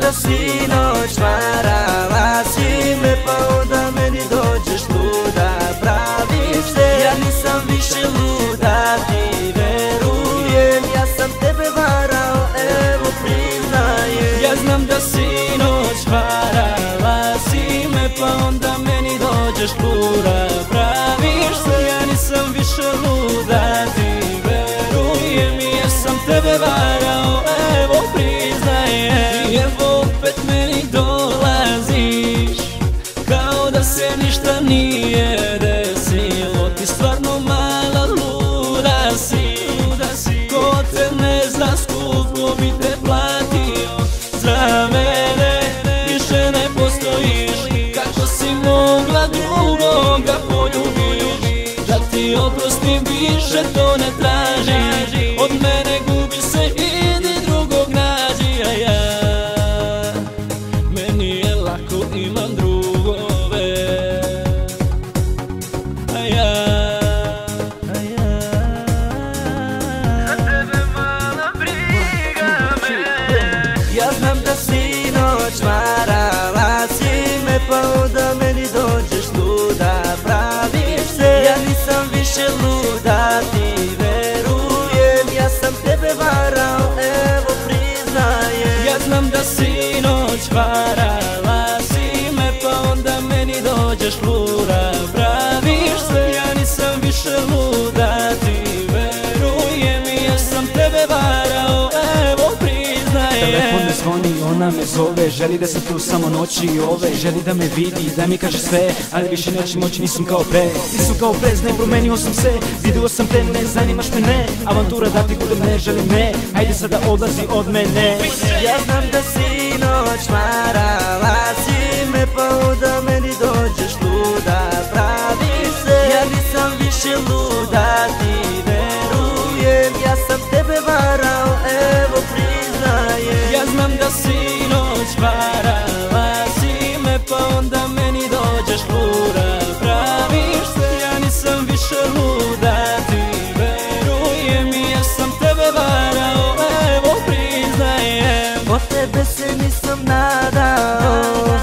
da sinoć varala si me, pa onda meni dođeš luda, praviš se. Ja nisam više luda, ti verujem, ja sam tebe varao, evo priznajem. Ja znam da sinoć varala si me, pa onda meni dođeš luda, praviš se. Ja nisam više luda, ti verujem, ja sam tebe varao, evo priznajem. I evo opet meni dolaziš, kao da se ništa nije desilo. Ti stvarno mala luda si, ko te ne zna skupo bi te platio. Za mene više ne postojiš, kako si mogla drugoga poljubiš. Da ti oprostim više to ne tražiš, od mene gubi se, idi drugog nađi. A ja, meni je lako, imam drugove. A ja, za tebe mala briga me. Ja znam da sinoć varala si me, pa onda meni dođeš luda, praviš se. Ja nisam više luda, ti verujem, ja sam tebe varao, evo priznajem. Ja znam da sinoć varala si me, pa onda meni dođeš luda, praviš se. Ja nisam više luda, ti verujem, ja sam tebe varao, evo priznajem. Telefon me zvoni, ona me zove, želi da sam tu samo noći ove. Želi da me vidi, da mi kaže sve, ali više neće moći, nisam kao pre. Nisam kao pre, ne promenio sam se, vidio sam te, ne zanimaš me, ne. Avantura da ti budem, ne želim, ne. Hajde sada odlazi od mene. Ja znam da sinoć varala si me, pa onda meni dođeš luda, praviš se. Ja nisam više luda, ti verujem, ja sam tebe varao, evo priznajem. Ja znam da sinoć varala si me, pa onda meni dođeš luda, praviš se. Ja nisam više luda, ti verujem, ja sam tebe varao, evo priznajem. Od tebe se nisam nadao,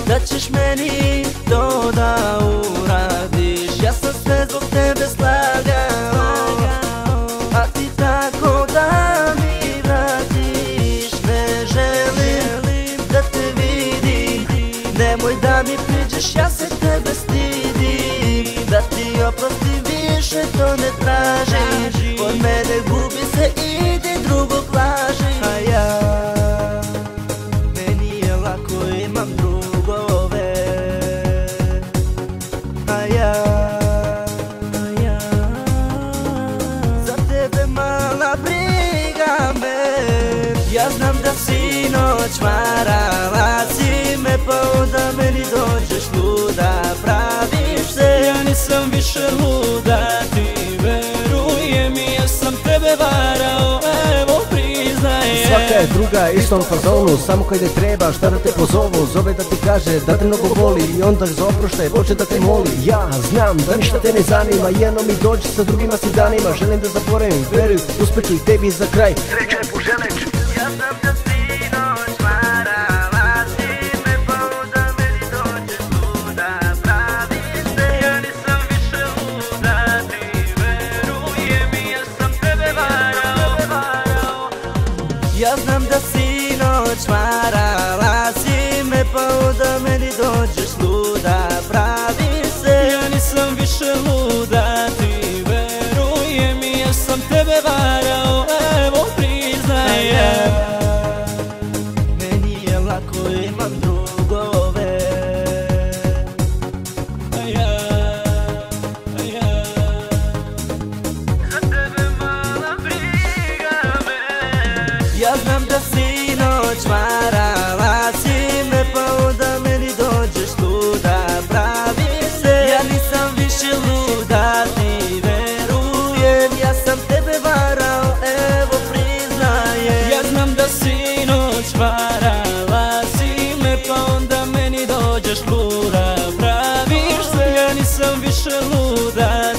da ćeš meni to da uradiš. Ja sam sve zbog tebe slagao, a ti tako da mi vratiš. Ne želim da te vidim, nemoj da mi priđeš, ja se tebe stidim. Da ti oprostim više to ne tražiš, od mene gubi se, idi drugog laži. A ja, meni je lako, imam drugove. A ja, za tebe mala briga me. Ja znam da sinoć varala si me, pa onda meni dođeš luda, praviš se. Ja nisam više luda, ti verujem, ja sam tebe varao, evo priznajem. Svaka je druga istom fazonu, samo kad je treba šta da te pozovu. Zove da ti kaže da te mnogo voli i onda za oproštaj počne da te moli. Ja znam da ništa te ne zanima, jedno mi dođi, sa drugima si danima. Želim da zaboravim, veruj, uspeh i tebi za kraj. Sreće poželeč. Ja znam da sinoć varala si me, pa onda meni dođeš luda, praviš se. Ja nisam više luda, ti verujem, ja sam tebe varao. Ja znam da sinoć varala si me, pa onda meni dođeš luda, praviš se. Ja nisam više luda, ti verujem, ja sam tebe varao, evo priznajem. Meni je lako, imam drugove. A ja, za tebe mala briga me. Ja znam da sinoć varala si me, pa onda meni dođeš luda, praviš se. Ja nisam više luda, ti verujem, ja sam tebe varao, evo priznajem. Ja znam da sinoć varala si me, pa onda meni dođeš luda, praviš se. Ja nisam više luda,